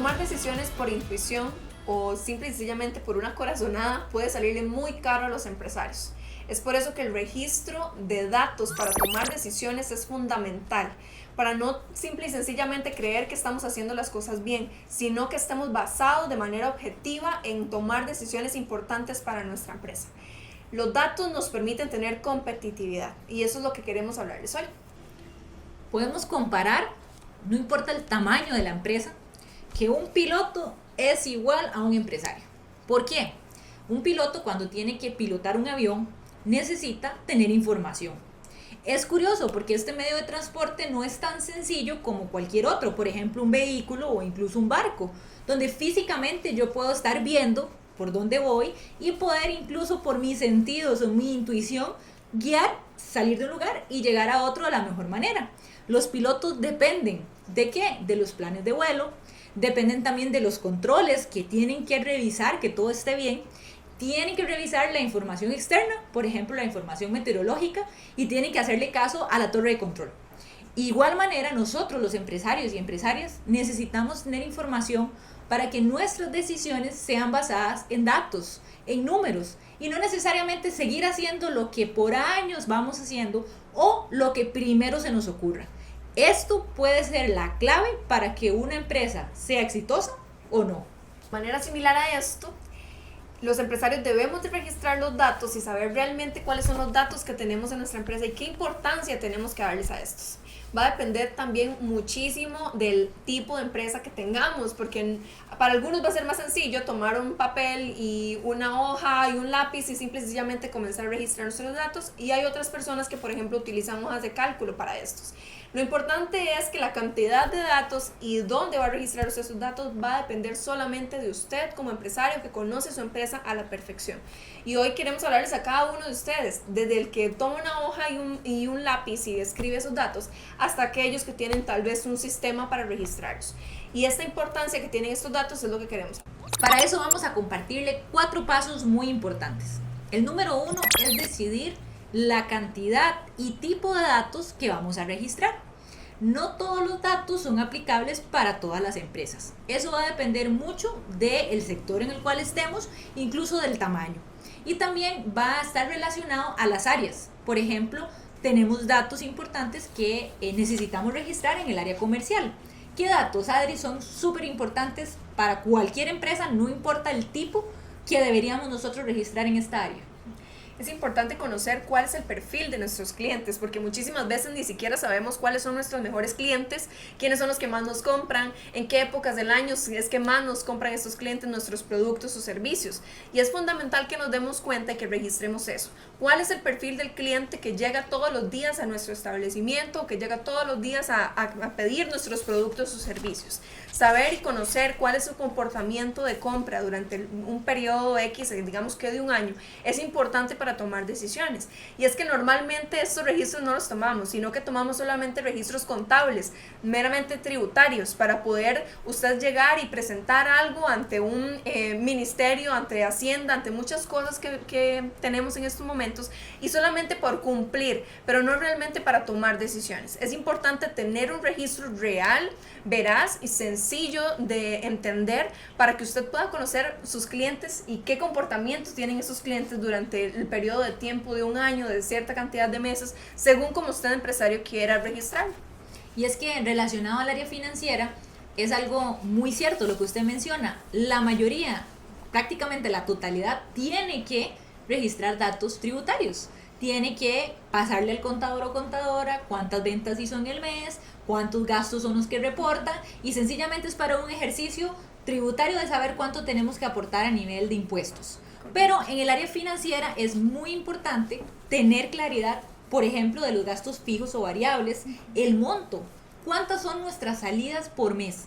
Tomar decisiones por intuición o simple y sencillamente por una corazonada puede salirle muy caro a los empresarios. Es por eso que el registro de datos para tomar decisiones es fundamental, para no simple y sencillamente creer que estamos haciendo las cosas bien, sino que estamos basados de manera objetiva en tomar decisiones importantes para nuestra empresa. Los datos nos permiten tener competitividad y eso es lo que queremos hablarles hoy. Podemos comparar, no importa el tamaño de la empresa, que un piloto es igual a un empresario. ¿Por qué? Un piloto, cuando tiene que pilotar un avión, necesita tener información. Es curioso porque este medio de transporte no es tan sencillo como cualquier otro, por ejemplo un vehículo o incluso un barco, donde físicamente yo puedo estar viendo por dónde voy y poder incluso por mis sentidos o mi intuición guiar, salir de un lugar y llegar a otro de la mejor manera. Los pilotos dependen ¿de qué? De los planes de vuelo, dependen también de los controles que tienen que revisar que todo esté bien. Tienen que revisar la información externa, por ejemplo la información meteorológica, y tienen que hacerle caso a la torre de control. Igual manera, nosotros los empresarios y empresarias necesitamos tener información para que nuestras decisiones sean basadas en datos, en números, y no necesariamente seguir haciendo lo que por años vamos haciendo o lo que primero se nos ocurra. Esto puede ser la clave para que una empresa sea exitosa o no. De manera similar a esto, los empresarios debemos de registrar los datos y saber realmente cuáles son los datos que tenemos en nuestra empresa y qué importancia tenemos que darles a estos. Va a depender también muchísimo del tipo de empresa que tengamos, porque para algunos va a ser más sencillo tomar un papel y una hoja y un lápiz y simple y sencillamente comenzar a registrar nuestros datos, y hay otras personas que por ejemplo utilizan hojas de cálculo para estos. Lo importante es que la cantidad de datos y dónde va a registrar usted sus datos va a depender solamente de usted como empresario que conoce su empresa a la perfección. Y hoy queremos hablarles a cada uno de ustedes, desde el que toma una hoja y un lápiz y escribe esos datos, hasta aquellos que tienen tal vez un sistema para registrarlos. Y esta importancia que tienen estos datos es lo que queremos. Para eso vamos a compartirle 4 pasos muy importantes. El número 1 es decidir la cantidad y tipo de datos que vamos a registrar. No todos los datos son aplicables para todas las empresas. Eso va a depender mucho del sector en el cual estemos, incluso del tamaño. Y también va a estar relacionado a las áreas. Por ejemplo, tenemos datos importantes que necesitamos registrar en el área comercial. ¿Qué datos, Adri, son súper importantes para cualquier empresa, no importa el tipo, que deberíamos nosotros registrar en esta área? Es importante conocer cuál es el perfil de nuestros clientes, porque muchísimas veces ni siquiera sabemos cuáles son nuestros mejores clientes, quiénes son los que más nos compran, en qué épocas del año es que más nos compran estos clientes nuestros productos o servicios. Y es fundamental que nos demos cuenta y que registremos eso. ¿Cuál es el perfil del cliente que llega todos los días a nuestro establecimiento, que llega todos los días a pedir nuestros productos o servicios? Saber y conocer cuál es su comportamiento de compra durante un periodo X, digamos que de un año, es importante para tomar decisiones. Y es que normalmente estos registros no los tomamos, sino que tomamos solamente registros contables, meramente tributarios, para poder usted llegar y presentar algo ante un ministerio, ante Hacienda, ante muchas cosas que tenemos en estos momentos, y solamente por cumplir, pero no realmente para tomar decisiones. Es importante tener un registro real, veraz y sencillo de entender para que usted pueda conocer sus clientes y qué comportamientos tienen esos clientes durante el periodo de tiempo de un año, de cierta cantidad de meses, según como usted empresario quiera registrar. Y es que relacionado al área financiera es algo muy cierto lo que usted menciona. La mayoría, prácticamente la totalidad, tiene que registrar datos tributarios. Tiene que pasarle al contador o contadora cuántas ventas hizo en el mes, cuántos gastos son los que reporta, y sencillamente es para un ejercicio tributario de saber cuánto tenemos que aportar a nivel de impuestos. Pero en el área financiera es muy importante tener claridad, por ejemplo, de los gastos fijos o variables, el monto, cuántas son nuestras salidas por mes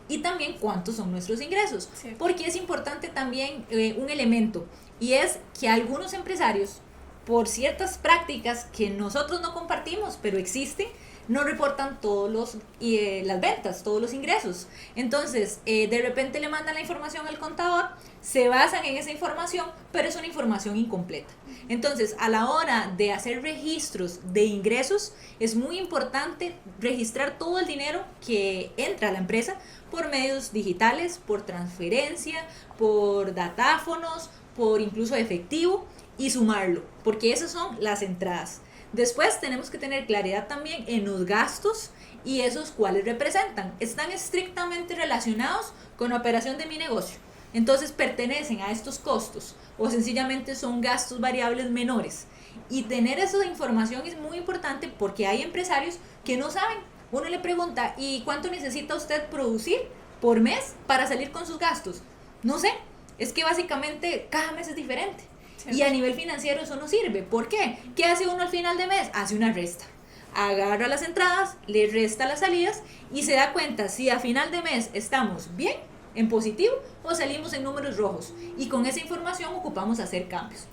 y también cuántos son nuestros ingresos. Sí. Porque es importante también un elemento, y es que algunos empresarios, por ciertas prácticas que nosotros no compartimos, pero existen, no reportan las ventas, todos los ingresos. Entonces, de repente le mandan la información al contador, se basan en esa información, pero es una información incompleta. Entonces, a la hora de hacer registros de ingresos, es muy importante registrar todo el dinero que entra a la empresa por medios digitales, por transferencia, por datáfonos, por incluso efectivo, y sumarlo, porque esas son las entradas. Después tenemos que tener claridad también en los gastos y esos cuáles representan. Están estrictamente relacionados con la operación de mi negocio. Entonces pertenecen a estos costos o sencillamente son gastos variables menores. Y tener esa información es muy importante porque hay empresarios que no saben. Uno le pregunta, ¿y cuánto necesita usted producir por mes para salir con sus gastos? No sé, es que básicamente cada mes es diferente. Sí. Y a nivel financiero eso no sirve. ¿Por qué? ¿Qué hace uno al final de mes? Hace una resta. Agarra las entradas, le resta las salidas y se da cuenta si a final de mes estamos bien, en positivo, o salimos en números rojos. Y con esa información ocupamos hacer cambios.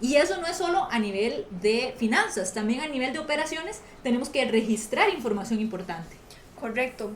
Y eso no es solo a nivel de finanzas, también a nivel de operaciones tenemos que registrar información importante. Correcto.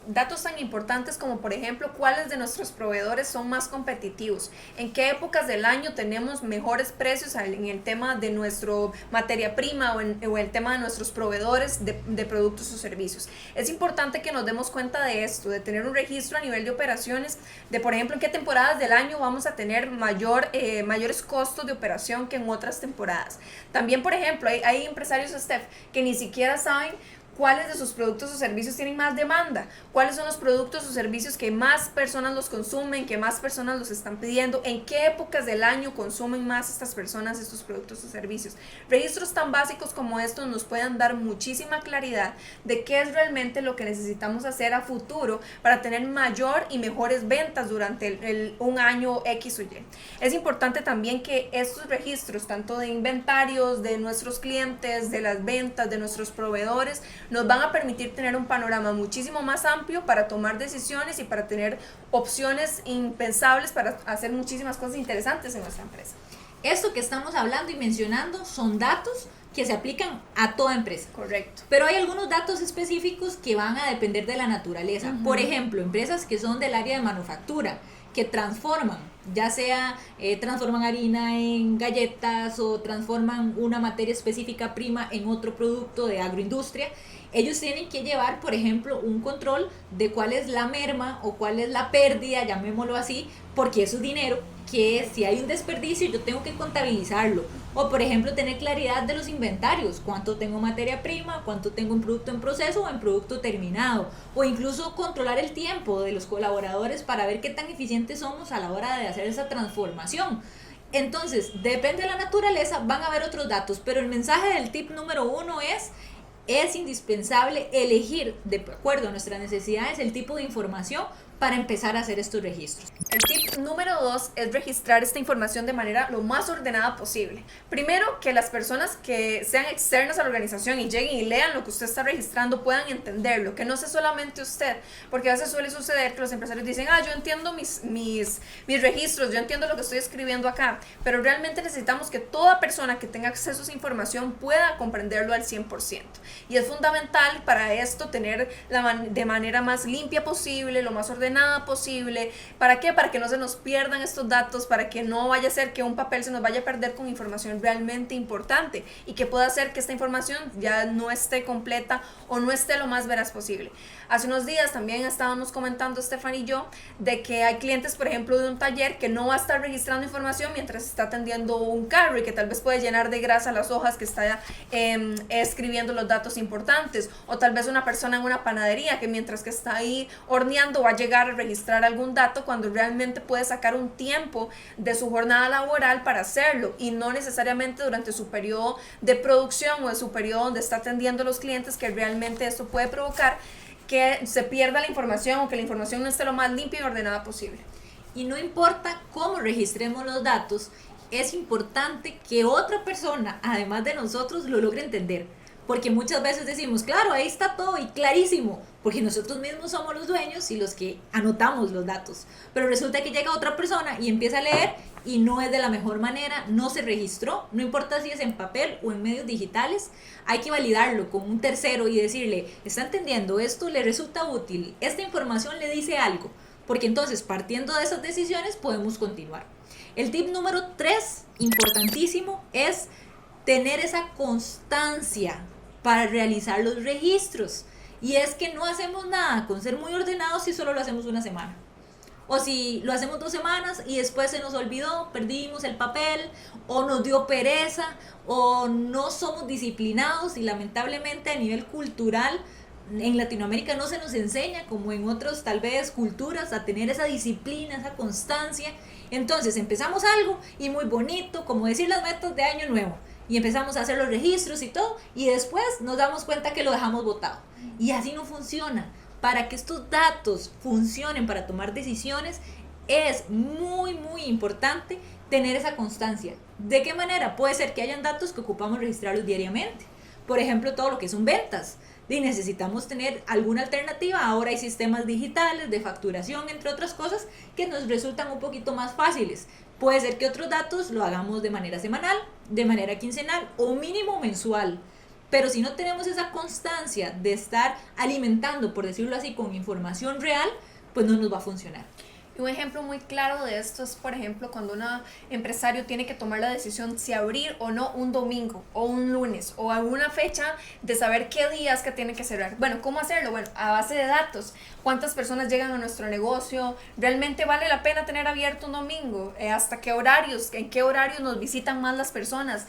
Datos tan importantes como, por ejemplo, cuáles de nuestros proveedores son más competitivos, en qué épocas del año tenemos mejores precios en el tema de nuestra materia prima o el tema de nuestros proveedores de productos o servicios. Es importante que nos demos cuenta de esto, de tener un registro a nivel de operaciones, de, por ejemplo, en qué temporadas del año vamos a tener mayores costos de operación que en otras temporadas. También, por ejemplo, hay empresarios, Steph, que ni siquiera saben cuáles de sus productos o servicios tienen más demanda, cuáles son los productos o servicios que más personas los consumen, que más personas los están pidiendo, en qué épocas del año consumen más estas personas estos productos o servicios. Registros tan básicos como estos nos pueden dar muchísima claridad de qué es realmente lo que necesitamos hacer a futuro para tener mayor y mejores ventas durante un año X o Y. Es importante también que estos registros, tanto de inventarios, de nuestros clientes, de las ventas, de nuestros proveedores, nos van a permitir tener un panorama muchísimo más amplio para tomar decisiones y para tener opciones impensables para hacer muchísimas cosas interesantes en nuestra empresa. Esto que estamos hablando y mencionando son datos que se aplican a toda empresa. Correcto. Pero hay algunos datos específicos que van a depender de la naturaleza. Uh-huh. Por ejemplo, empresas que son del área de manufactura, que transforman, ya sea transforman harina en galletas o transforman una materia específica prima en otro producto de agroindustria. Ellos tienen que llevar, por ejemplo, un control de cuál es la merma o cuál es la pérdida, llamémoslo así, porque eso es dinero que si hay un desperdicio yo tengo que contabilizarlo. O, por ejemplo, tener claridad de los inventarios, cuánto tengo materia prima, cuánto tengo en producto en proceso o en producto terminado. O incluso controlar el tiempo de los colaboradores para ver qué tan eficientes somos a la hora de hacer esa transformación. Entonces, depende de la naturaleza, van a haber otros datos, pero el mensaje del tip número 1 es indispensable elegir, de acuerdo a nuestras necesidades, el tipo de información para empezar a hacer estos registros. El tip número 2 es registrar esta información de manera lo más ordenada posible. Primero, que las personas que sean externas a la organización y lleguen y lean lo que usted está registrando puedan entenderlo, que no sea solamente usted, porque a veces suele suceder que los empresarios dicen, yo entiendo mis registros, yo entiendo lo que estoy escribiendo acá, pero realmente necesitamos que toda persona que tenga acceso a esa información pueda comprenderlo al 100%. Y es fundamental para esto tener de manera más limpia posible, lo más ordenada posible. ¿Para qué? Para que no se nos pierdan estos datos, para que no vaya a ser que un papel se nos vaya a perder con información realmente importante y que pueda hacer que esta información ya no esté completa o no esté lo más veraz posible. Hace unos días también estábamos comentando Stephanie y yo de que hay clientes, por ejemplo, de un taller que no va a estar registrando información mientras está atendiendo un carro y que tal vez puede llenar de grasa las hojas que está escribiendo los datos importantes, o tal vez una persona en una panadería que mientras que está ahí horneando va a llegar a registrar algún dato cuando realmente puede sacar un tiempo de su jornada laboral para hacerlo y no necesariamente durante su periodo de producción o de su periodo donde está atendiendo a los clientes, que realmente esto puede provocar que se pierda la información o que la información no esté lo más limpia y ordenada posible. Y no importa cómo registremos los datos, es importante que otra persona, además de nosotros, lo logre entender. Porque muchas veces decimos, claro, ahí está todo y clarísimo, porque nosotros mismos somos los dueños y los que anotamos los datos. Pero resulta que llega otra persona y empieza a leer y no es de la mejor manera, no se registró, no importa si es en papel o en medios digitales, hay que validarlo con un tercero y decirle, ¿está entendiendo? Esto le resulta útil, esta información le dice algo, porque entonces partiendo de esas decisiones podemos continuar. El tip número 3, importantísimo, es tener esa constancia para realizar los registros. Y es que no hacemos nada con ser muy ordenados si solo lo hacemos una semana. O si lo hacemos 2 semanas y después se nos olvidó, perdimos el papel, o nos dio pereza, o no somos disciplinados y lamentablemente a nivel cultural en Latinoamérica no se nos enseña como en otras tal vez culturas a tener esa disciplina, esa constancia. Entonces empezamos algo y muy bonito, como decir las metas de año nuevo, y empezamos a hacer los registros y todo, y después nos damos cuenta que lo dejamos botado. Y así no funciona. Para que estos datos funcionen para tomar decisiones, es muy, muy importante tener esa constancia. ¿De qué manera? Puede ser que hayan datos que ocupamos registrarlos diariamente. Por ejemplo, todo lo que son ventas. Y necesitamos tener alguna alternativa. Ahora hay sistemas digitales de facturación, entre otras cosas, que nos resultan un poquito más fáciles. Puede ser que otros datos lo hagamos de manera semanal, de manera quincenal o mínimo mensual. Pero si no tenemos esa constancia de estar alimentando, por decirlo así, con información real, pues no nos va a funcionar. Y un ejemplo muy claro de esto es, por ejemplo, cuando un empresario tiene que tomar la decisión si abrir o no un domingo o un lunes o alguna fecha de saber qué días que tiene que cerrar. Bueno, ¿cómo hacerlo? Bueno, a base de datos. ¿Cuántas personas llegan a nuestro negocio? ¿Realmente vale la pena tener abierto un domingo? ¿Hasta qué horarios? ¿En qué horarios nos visitan más las personas?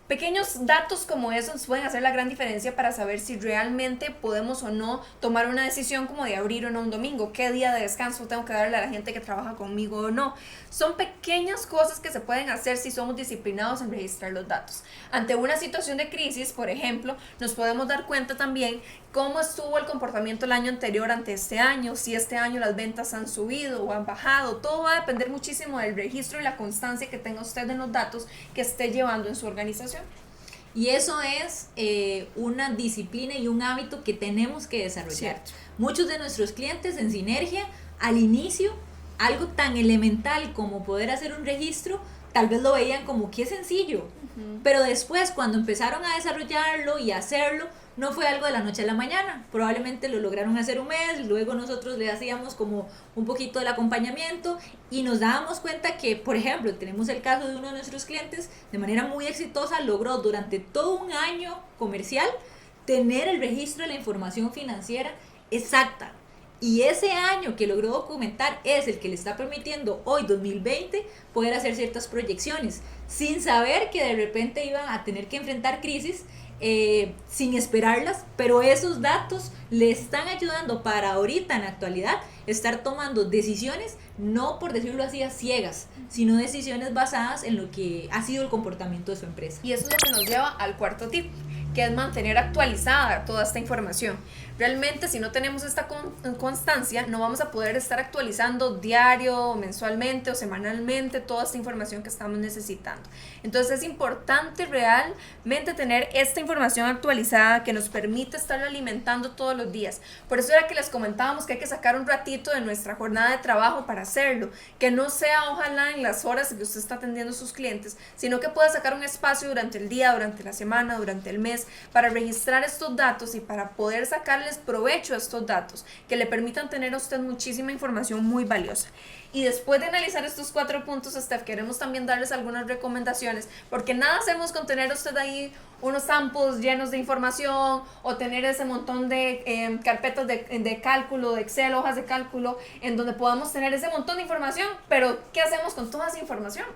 Pequeños datos como esos pueden hacer la gran diferencia para saber si realmente podemos o no tomar una decisión como de abrir o no un domingo, qué día de descanso tengo que darle a la gente que trabaja conmigo o no. Son pequeñas cosas que se pueden hacer si somos disciplinados en registrar los datos. Ante una situación de crisis, por ejemplo, nos podemos dar cuenta también cómo estuvo el comportamiento el año anterior ante este año, si este año las ventas han subido o han bajado. Todo va a depender muchísimo del registro y la constancia que tenga usted en los datos que esté llevando en su organización. Y eso es una disciplina y un hábito que tenemos que desarrollar. Cierto. Muchos de nuestros clientes en Sinergia, al inicio, algo tan elemental como poder hacer un registro, tal vez lo veían como que es sencillo. Pero después, cuando empezaron a desarrollarlo y a hacerlo, no fue algo de la noche a la mañana. Probablemente lo lograron hacer un mes, luego nosotros le hacíamos como un poquito del acompañamiento y nos dábamos cuenta que, por ejemplo, tenemos el caso de uno de nuestros clientes, de manera muy exitosa, logró durante todo un año comercial tener el registro de la información financiera exacta. Y ese año que logró documentar es el que le está permitiendo hoy, 2020, poder hacer ciertas proyecciones, sin saber que de repente iban a tener que enfrentar crisis, sin esperarlas, pero esos datos le están ayudando para ahorita en la actualidad estar tomando decisiones, no por decirlo así a ciegas, sino decisiones basadas en lo que ha sido el comportamiento de su empresa. Y eso es lo que nos lleva al cuarto tip, que es mantener actualizada toda esta información. Realmente, si no tenemos esta constancia, no vamos a poder estar actualizando diario, mensualmente o semanalmente toda esta información que estamos necesitando. Entonces es importante realmente tener esta información actualizada que nos permite estar alimentando todos los días. Por eso era que les comentábamos que hay que sacar un ratito de nuestra jornada de trabajo para hacerlo, que no sea ojalá en las horas que usted está atendiendo a sus clientes, sino que pueda sacar un espacio durante el día, durante la semana, durante el mes, para registrar estos datos y para poder sacarles provecho a estos datos que le permitan tener a usted muchísima información muy valiosa. Y después de analizar estos 4 puntos, Steph, queremos también darles algunas recomendaciones, porque nada hacemos con tener usted ahí unos samples llenos de información o tener ese montón de carpetas de cálculo, de Excel, hojas de cálculo, en donde podamos tener ese montón de información, pero ¿qué hacemos con toda esa información?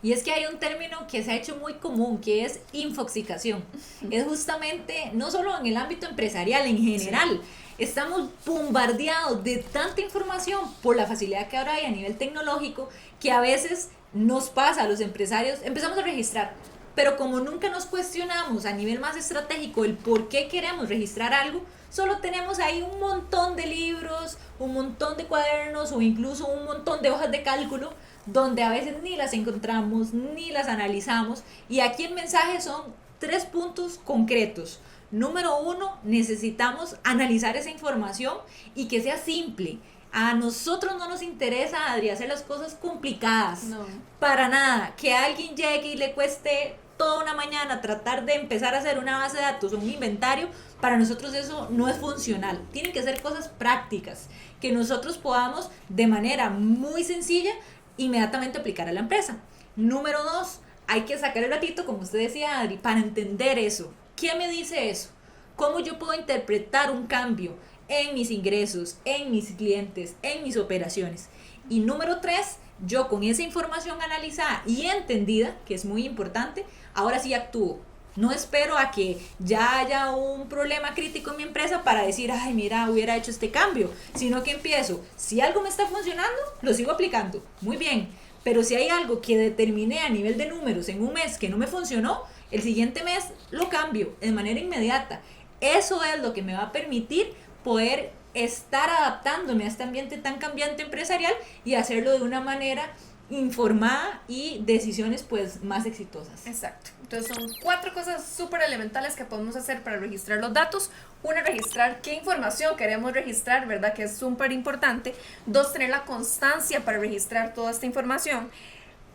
Y es que hay un término que se ha hecho muy común, que es infoxicación. Es justamente, no solo en el ámbito empresarial, en general, estamos bombardeados de tanta información por la facilidad que ahora hay a nivel tecnológico, que a veces nos pasa a los empresarios, empezamos a registrar, pero como nunca nos cuestionamos a nivel más estratégico el por qué queremos registrar algo, solo tenemos ahí un montón de libros, un montón de cuadernos o incluso un montón de hojas de cálculo, donde a veces ni las encontramos, ni las analizamos. Y aquí el mensaje son 3 puntos concretos. Número 1, necesitamos analizar esa información y que sea simple. A nosotros no nos interesa, Adri, hacer las cosas complicadas. No. Para nada. Que alguien llegue y le cueste toda una mañana tratar de empezar a hacer una base de datos o un inventario, para nosotros eso no es funcional. Tienen que ser cosas prácticas que nosotros podamos de manera muy sencilla inmediatamente aplicar a la empresa. Número 2, hay que sacar el ratito, como usted decía, Adri, para entender eso. ¿Qué me dice eso? ¿Cómo yo puedo interpretar un cambio en mis ingresos, en mis clientes, en mis operaciones? Y número 3, yo con esa información analizada y entendida, que es muy importante, ahora sí actúo. No espero a que ya haya un problema crítico en mi empresa para decir, ay, mira, hubiera hecho este cambio, sino que empiezo. Si algo me está funcionando, lo sigo aplicando. Muy bien. Pero si hay algo que determiné a nivel de números en un mes que no me funcionó, el siguiente mes lo cambio de manera inmediata. Eso es lo que me va a permitir poder estar adaptándome a este ambiente tan cambiante empresarial y hacerlo de una manera informada y decisiones pues más exitosas. Exacto. Entonces son 4 cosas súper elementales que podemos hacer para registrar los datos. 1, registrar qué información queremos registrar, ¿verdad? Que es súper importante. 2, tener la constancia para registrar toda esta información.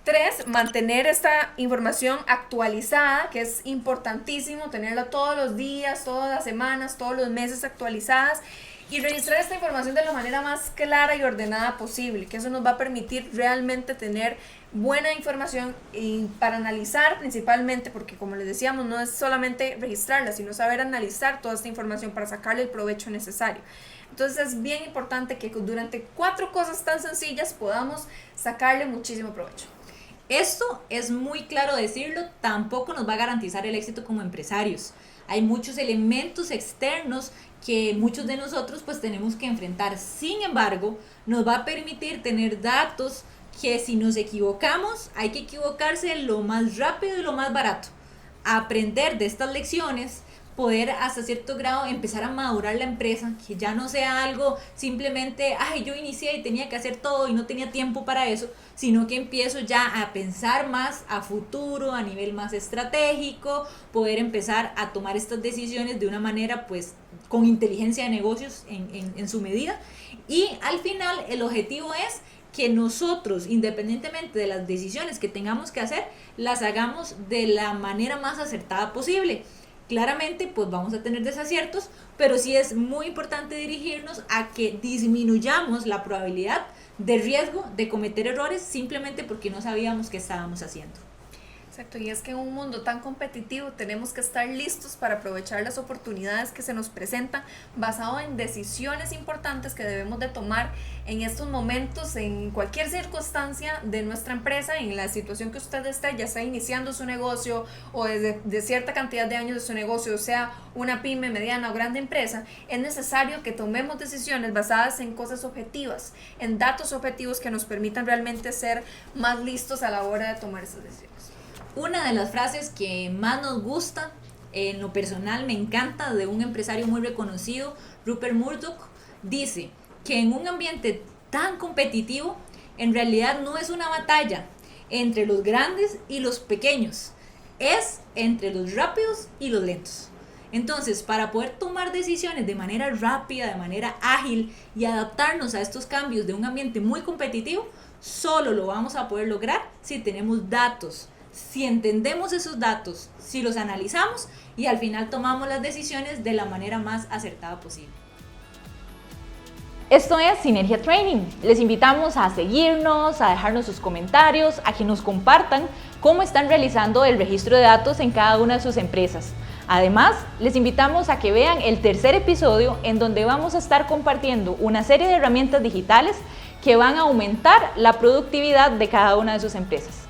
3, mantener esta información actualizada, que es importantísimo, tenerla todos los días, todas las semanas, todos los meses actualizadas. Y registrar esta información de la manera más clara y ordenada posible, que eso nos va a permitir realmente tener buena información y para analizar principalmente, porque como les decíamos, no es solamente registrarla, sino saber analizar toda esta información para sacarle el provecho necesario. Entonces es bien importante que durante 4 cosas tan sencillas podamos sacarle muchísimo provecho. Esto es muy claro decirlo, tampoco nos va a garantizar el éxito como empresarios. Hay muchos elementos externos que muchos de nosotros pues tenemos que enfrentar. Sin embargo, nos va a permitir tener datos que si nos equivocamos, hay que equivocarse lo más rápido y lo más barato. Aprender de estas lecciones, poder hasta cierto grado empezar a madurar la empresa, que ya no sea algo simplemente, ay, yo inicié y tenía que hacer todo y no tenía tiempo para eso, sino que empiezo ya a pensar más a futuro, a nivel más estratégico, poder empezar a tomar estas decisiones de una manera pues con inteligencia de negocios en su medida. Y al final el objetivo es que nosotros, independientemente de las decisiones que tengamos que hacer, las hagamos de la manera más acertada posible. Claramente, pues vamos a tener desaciertos, pero sí es muy importante dirigirnos a que disminuyamos la probabilidad de riesgo de cometer errores simplemente porque no sabíamos qué estábamos haciendo. Exacto, y es que en un mundo tan competitivo tenemos que estar listos para aprovechar las oportunidades que se nos presentan basado en decisiones importantes que debemos de tomar en estos momentos, en cualquier circunstancia de nuestra empresa, en la situación que usted esté, ya sea iniciando su negocio o desde de cierta cantidad de años de su negocio, sea una pyme, mediana o grande empresa. Es necesario que tomemos decisiones basadas en cosas objetivas, en datos objetivos que nos permitan realmente ser más listos a la hora de tomar esas decisiones. Una de las frases que más nos gusta, en lo personal me encanta, de un empresario muy reconocido, Rupert Murdoch, dice que en un ambiente tan competitivo, en realidad no es una batalla entre los grandes y los pequeños, es entre los rápidos y los lentos. Entonces, para poder tomar decisiones de manera rápida, de manera ágil y adaptarnos a estos cambios de un ambiente muy competitivo, solo lo vamos a poder lograr si tenemos datos, si entendemos esos datos, si los analizamos y al final tomamos las decisiones de la manera más acertada posible. Esto es Sinergia Training. Les invitamos a seguirnos, a dejarnos sus comentarios, a que nos compartan cómo están realizando el registro de datos en cada una de sus empresas. Además, les invitamos a que vean el tercer episodio en donde vamos a estar compartiendo una serie de herramientas digitales que van a aumentar la productividad de cada una de sus empresas.